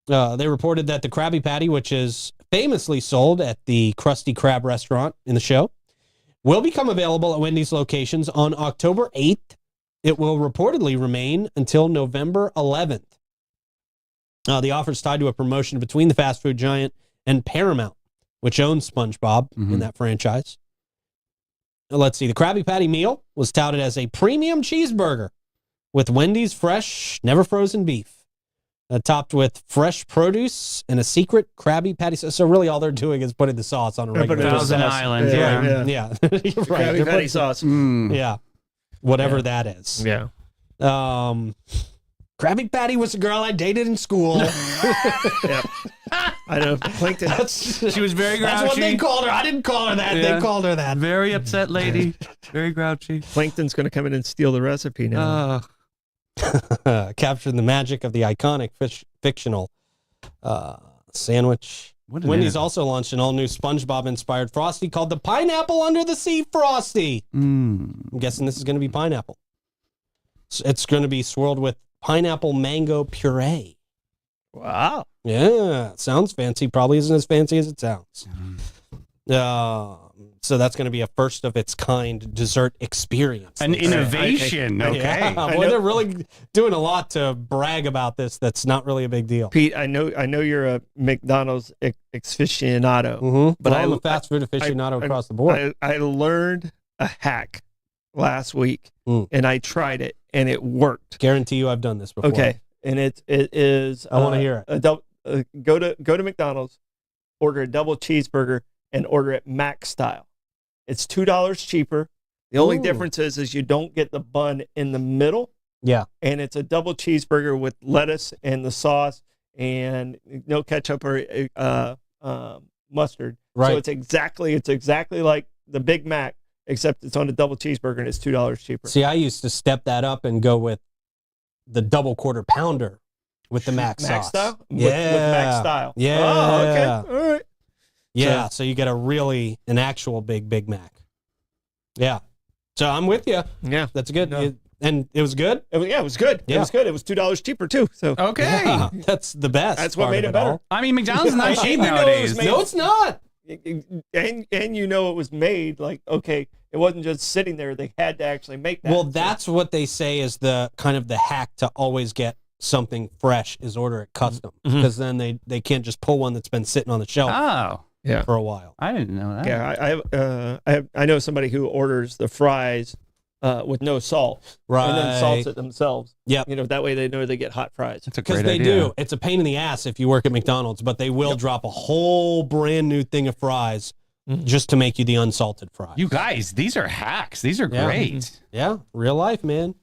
they reported that the Krabby Patty, which is famously sold at the Krusty Krab restaurant in the show, will become available at Wendy's locations on October 8th. It will reportedly remain until November 11th. The offer is tied to a promotion between the fast food giant and Paramount, which owns SpongeBob in that franchise. Let's see. The Krabby Patty meal was touted as a premium cheeseburger with Wendy's fresh, never frozen beef, topped with fresh produce and a secret Krabby Patty sauce. So really all they're doing is putting the sauce on a regular Thousand sauce. Island, Yeah, yeah. Yeah, you're right. Krabby They're Patty putting- sauce. Mm. Yeah, whatever that is. Yeah. Krabby Patty was a girl I dated in school. Yeah. I know. Plankton. She was very That's what they grouchy. called her. I didn't call her that. Yeah. They called her that. Very upset lady. Very grouchy. Plankton's going to come in and steal the recipe now. Capturing the magic of the iconic fictional sandwich. What an Wendy's animal. also launched an all-new SpongeBob-inspired Frosty called the Pineapple Under the Sea Frosty. Mm. I'm guessing this is going to be pineapple. It's going to be swirled with pineapple mango puree. Wow. Yeah, sounds fancy. Probably isn't as fancy as it sounds. So that's going to be a first of its kind dessert experience. An Let's say. innovation. Okay. Yeah, I boy, know- they're really doing a lot to brag about this. That's not really a big deal. Pete, I know you're a McDonald's aficionado. Mm-hmm. But I'm I- a fast food aficionado I- across the board. I learned a hack last week, Mm. and I tried it, and it worked. Guarantee you, I've done this before. Okay, and it is. I wanna hear it. Go to McDonald's, order a double cheeseburger, and order it Mac style. It's $2 cheaper. The only Ooh. difference is you don't get the bun in the middle, Yeah. and it's a double cheeseburger with lettuce and the sauce and no ketchup or mustard. Right. So it's exactly like the Big Mac, except it's on a double cheeseburger and it's $2 cheaper. See, I used to step that up and go with the double quarter pounder with the mac sauce. Mac style? Yeah. With Mac style. Yeah. Oh, okay. All right. Yeah, so you get an actual Big Mac. Yeah. So I'm with you. Yeah. That's good. No. And it was good? It was good. Yeah. It was good. It was $2 cheaper too. So Okay. Yeah, that's the best. That's what part made of it better. all. I mean, McDonald's is not I cheap know it was nowadays. made- No, it's not. and you know it was made like, okay, it wasn't just sitting there. They had to actually make that. Well, that's what they say is the kind of the hack to always get something fresh is order it custom, because then they can't just pull one that's been sitting on the shelf Oh, yeah. for a while. I didn't know that. Yeah, I know somebody who orders the fries with no salt, Right. and then salts it themselves. Yep. You know, that way they know they get hot fries. That's a Because great they idea. do. It's a pain in the ass if you work at McDonald's, but they will drop a whole brand new thing of fries just to make you the unsalted fries. You guys, these are hacks. These are Yeah. great. Yeah, real life, man.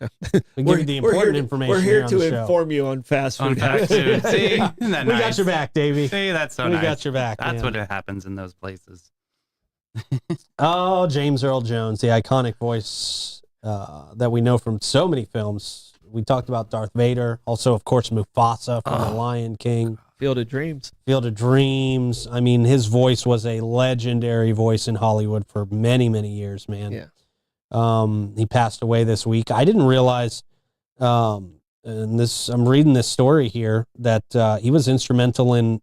So- We give you the important information. We're here on to the show. inform you on fast On food. fast food. See? Isn't that We nice? got your back, Davey. See, that's so we nice. got your back. That's man. what happens in those places. Oh, James Earl Jones, the iconic voice that we know from so many films. We talked about Darth Vader, also, of course, Mufasa from The Lion King, Field of Dreams. Field of Dreams. I mean, his voice was a legendary voice in Hollywood for many, many years, man. Yeah. He passed away this week. I didn't realize, and I'm reading this story here, that he was instrumental in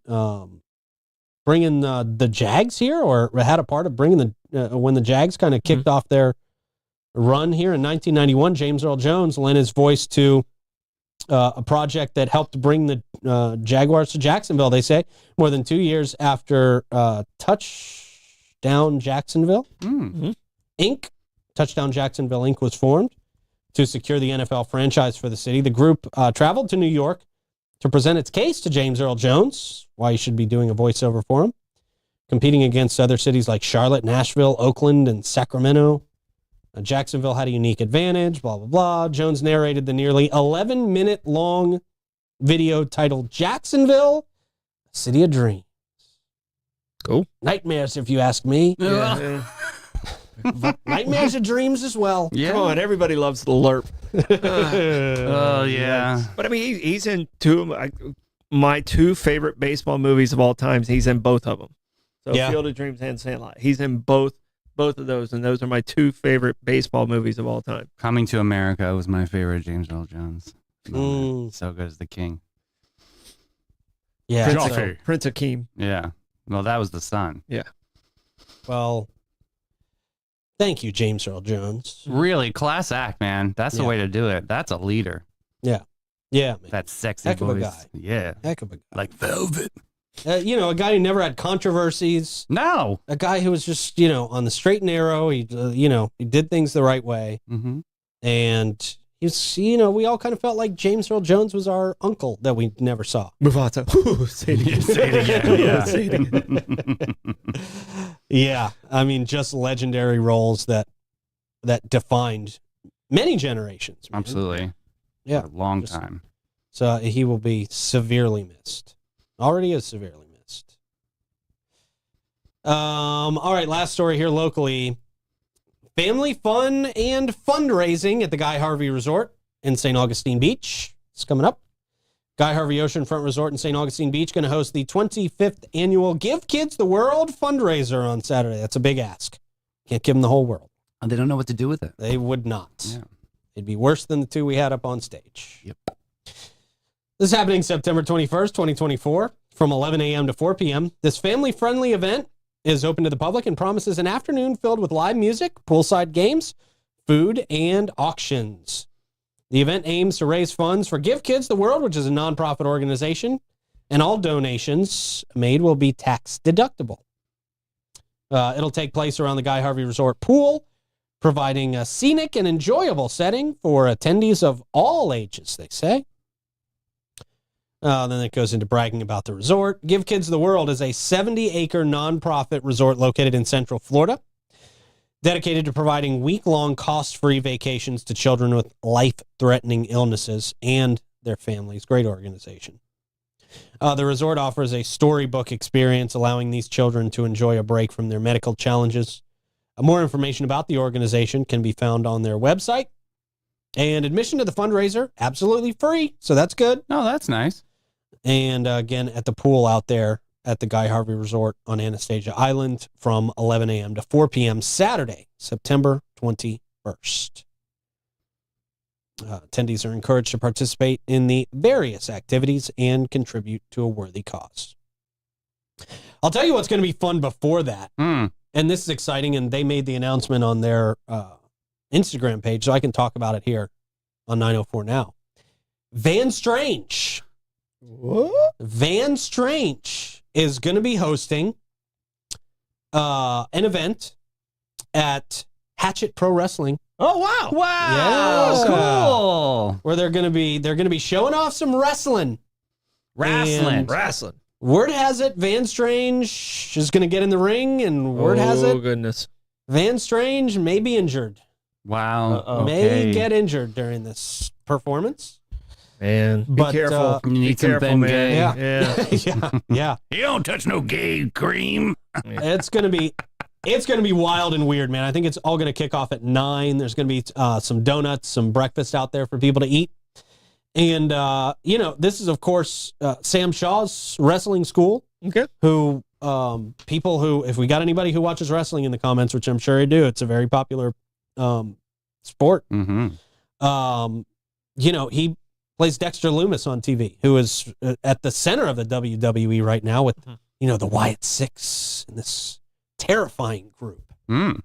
bringing the Jags here, or had a part of bringing when the Jags kind of kicked off their run here in 1991. James Earl Jones lent his voice to a project that helped bring the Jaguars to Jacksonville, they say, more than 2 years after Touchdown Jacksonville Inc. Touchdown Jacksonville Inc. was formed to secure the NFL franchise for the city. The group traveled to New York to present its case to James Earl Jones, why he should be doing a voiceover for him, competing against other cities like Charlotte, Nashville, Oakland, and Sacramento. Jacksonville had a unique advantage, blah, blah, blah. Jones narrated the nearly 11-minute long video titled Jacksonville, City of Dreams. Cool. Nightmares, if you ask me. Yeah. Nightmares and dreams as well. Yeah. Come on, everybody loves the LERP. Oh, yeah. But I mean, he's in two of my two favorite baseball movies of all time. He's in both of them. So Yeah. Field of Dreams and Sandlot. He's in both of those, and those are my two favorite baseball movies of all time. Coming to America was my favorite James Earl Jones. Mm. So good as the king. Yeah. Prince, so- Prince Akeem. Yeah. Well, that was the son. well, thank you, James Earl Jones. Really, class act, man. That's the Yeah. way to do it. That's a leader. Yeah, man. That sexy Heck of a voice. guy. Yeah. Heck of a guy. Like velvet. A guy who never had controversies. No. A guy who was just, on the straight and narrow. He, he did things the right way. Mm-hmm. And he's, we all kind of felt like James Earl Jones was our uncle that we never saw. Mufasa. Say it again. Say it again. Yeah. Say it again. Yeah. I mean, just legendary roles that defined many generations. man. Absolutely. Yeah. For a long Just- time. So he will be severely missed. Already is severely missed. All right, last story here locally. Family fun and fundraising at the Guy Harvey Resort in St. Augustine Beach. It's coming up. Guy Harvey Oceanfront Resort in St. Augustine Beach going to host the 25th annual Give Kids the World fundraiser on Saturday. That's a big ask. Can't give them the whole world. They don't know what to do with it. They would not. Yeah. It'd be worse than the two we had up on stage. Yep. This is happening September 21st, 2024, from 11 a.m. to 4 p.m. This family-friendly event is open to the public and promises an afternoon filled with live music, poolside games, food, and auctions. The event aims to raise funds for Give Kids the World, which is a nonprofit organization, and all donations made will be tax deductible. It'll take place around the Guy Harvey Resort pool, providing a scenic and enjoyable setting for attendees of all ages, they say. Then it goes into bragging about the resort. Give Kids the World is a 70-acre nonprofit resort located in Central Florida, dedicated to providing week-long cost-free vacations to children with life-threatening illnesses and their families. Great organization. The resort offers a storybook experience, allowing these children to enjoy a break from their medical challenges More information about the organization can be found on their website. And admission to the fundraiser, absolutely free. So that's good. Oh, that's nice. And again, at the pool out there at the Guy Harvey Resort on Anastasia Island from 11 a.m. to 4 p.m. Saturday, September 21st. Attendees are encouraged to participate in the various activities and contribute to a worthy cause. I'll tell you what's going to be fun before that. Mm. And this is exciting, and they made the announcement on their Instagram page, so I can talk about it here on 904 Now. Van Strange. What? Van Strange is going to be hosting an event at Hatchet Pro Wrestling. Oh, wow. Wow. Yeah. Cool. Where they're going to be showing off some wrestling. Wrestling. And Wrestling. word has it Van Strange is going to get in the ring, and word has Oh, it goodness. Van Strange may be injured. Wow. Uh-oh. May get injured during this performance. Man, be But, careful. You Be need some careful, thin man. gay. Yeah. yeah. You don't touch no gay cream. It's gonna be wild and weird, man. I think it's all gonna kick off at 9. There's gonna be some donuts, some breakfast out there for people to eat, and this is of course Sam Shaw's wrestling school. Okay. Who people who, if we got anybody who watches wrestling in the comments, which I'm sure you do, it's a very popular sport. Mm-hmm. He plays Dexter Lumis on TV, who is at the center of the WWE right now with, the Wyatt Six and this terrifying group. Mm.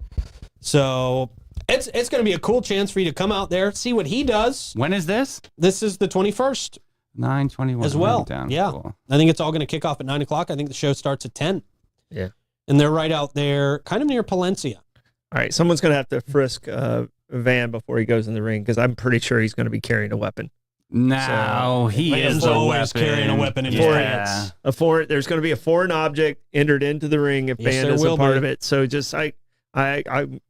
So it's going to be a cool chance for you to come out there, see what he does. When is this? This is the 21st 9/21 as well. Down. Yeah. Cool. I think it's all going to kick off at 9 o'clock. I think the show starts at 10. Yeah. And they're right out there, kind of near Palencia. All right. Someone's going to have to frisk Van before he goes in the ring because I'm pretty sure he's going to be carrying a weapon. No, he Van's is a always weapon. carrying a weapon in his Yeah. pants. There's going to be a foreign object entered into the ring if Yes, Van there is a will part be. of it. So just I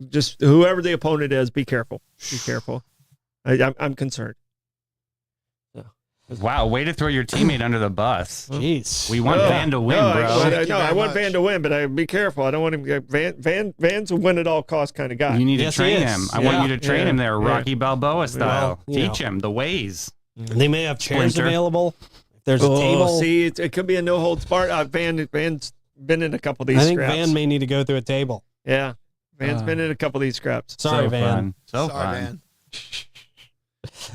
just whoever the opponent is, be careful. Be careful. I'm concerned. Wow, way to throw your teammate under the bus. Jeez. We want Oh, Van to win, no, bro. Thank you I very want much. Van to win, but be careful. I don't want him to get Van's a win at all costs kind of guy. You need Yes, to he train is. him. I Yeah. want you to train him there, Yeah. Rocky Balboa style. you Teach him the ways. They may have chairs Splinter. available. If there's a table. See, it could be a no holds barred. Van's been in a couple of these I think scraps. Van may need to go through a table. Yeah, Van's been in a couple of these scraps. Sorry, so Van. Fun. So Sorry, fun. man.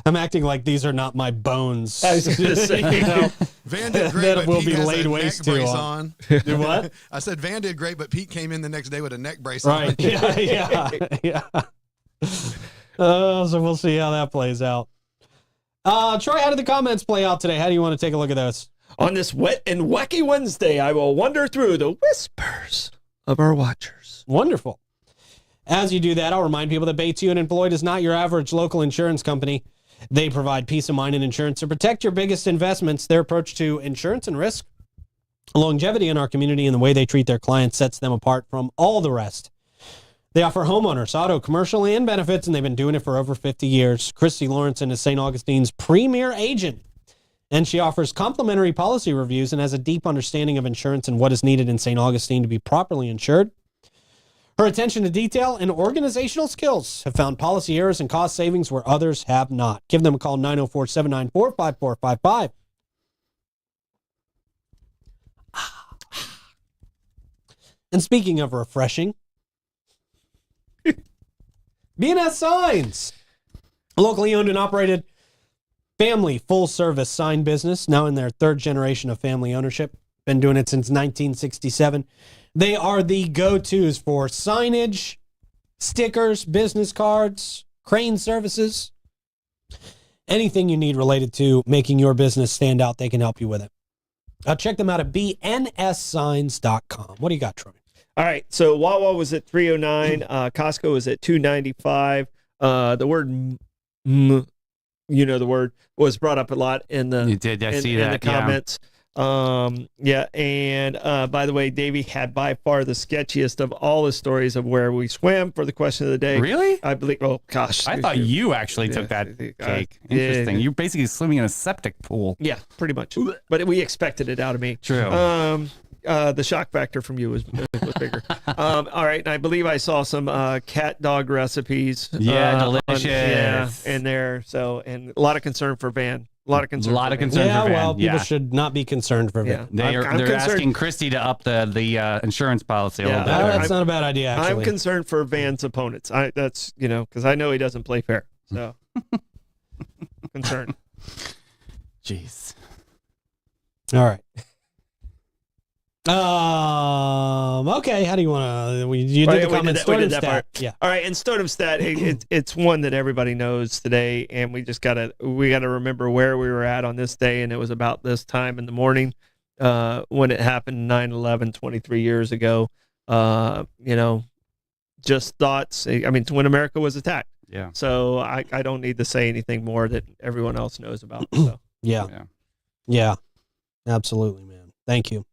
I'm acting like these are not my bones. I was gonna say. You know? Van did great, That but will Pete be has laid a waste neck to brace on. on. Do what? I said Van did great, but Pete came in the next day with a neck brace on. Right. Yeah. So we'll see how that plays out. Troy, how did the comments play out today? How do you want to take a look at those? On this wet and wacky Wednesday, I will wander through the whispers of our watchers. Wonderful. As you do that, I'll remind people that Bates Hewitt and Floyd is not your average local insurance company. They provide peace of mind and insurance to protect your biggest investments. Their approach to insurance and risk, longevity in our community, and the way they treat their clients sets them apart from all the rest. They offer homeowners, auto, commercial, and benefits, and they've been doing it for over 50 years. Christy Lawrenson is St. Augustine's premier agent, and she offers complimentary policy reviews and has a deep understanding of insurance and what is needed in St. Augustine to be properly insured. Her attention to detail and organizational skills have found policy errors and cost savings where others have not. Give them a call, 904-794-5455. And speaking of refreshing, B&S Signs, a locally owned and operated family full-service sign business, now in their third generation of family ownership. Been doing it since 1967. They are the go-tos for signage, stickers, business cards, crane services. Anything you need related to making your business stand out, they can help you with it. Check them out at bnssigns.com. What do you got, Troy? All right, so Wawa was at 309, Costco was at 295. The word, the word was brought up a lot in the You did. I see in that. the comments. And by the way, Davey had by far the sketchiest of all the stories of where we swam for the question of the day. Really? I believe. Oh gosh, I thought you actually took that cake. Interesting. You're basically swimming in a septic pool. Yeah, pretty much. But we expected it out of me. True. the shock factor from you was bigger. All right, and I believe I saw some cat dog recipes. Yeah, delicious. In there. So, and a lot of concern for Van. A lot of concern. Yeah, for Van. well, people Yeah. should not be concerned for Yeah. it. They're concerned. asking Christy to up the insurance policy a Yeah. little bit. That's not a bad idea, actually. I'm concerned for Van's opponents. That's because I know he doesn't play fair. So concerned. Jeez. All right. Okay. How do you want to? You did the comment. We did Stardom that stat. part. Yeah. All right, and Stardom stat. It's one that everybody knows today, and we gotta remember where we were at on this day, and it was about this time in the morning when it happened, 9/11, 23 years ago. Just thoughts. I mean, when America was attacked. Yeah. So I don't need to say anything more that everyone else knows about. So. Yeah. Absolutely, man. Thank you.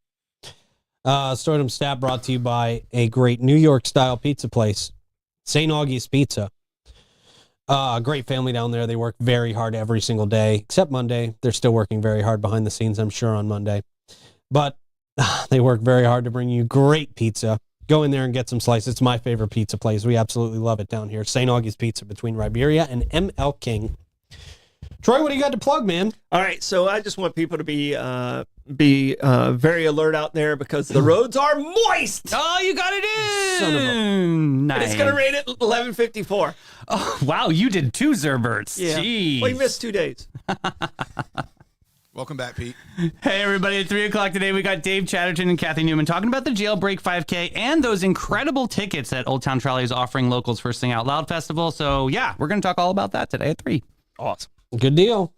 Stardom Stat brought to you by a great New York style pizza place, St. Augie's Pizza. Great family down there. They work very hard every single day, except Monday. They're still working very hard behind the scenes, I'm sure, on Monday. But they work very hard to bring you great pizza. Go in there and get some slices. It's my favorite pizza place. We absolutely love it down here. St. Augie's Pizza between Riberia and ML King. Troy, what do you got to plug, man? All right, so I just want people to be very alert out there because the roads are moist. Oh, you got it in. Son of a- Nice. It's gonna rain at 11:54. Oh, wow, you did 2 Zerberts. Jeez. Well, you missed 2 days. Welcome back, Pete. Hey, everybody. At 3 o'clock today, we got Dave Chatterton and Kathy Newman talking about the Jailbreak 5K and those incredible tickets that Old Town Trolley is offering locals for Sing Out Loud Festival. So, yeah, we're going to talk all about that today at 3. Awesome. Good deal.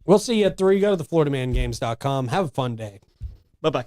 We'll see you at 3. Go to thefloordamangames.com. Have a fun day. Bye-bye.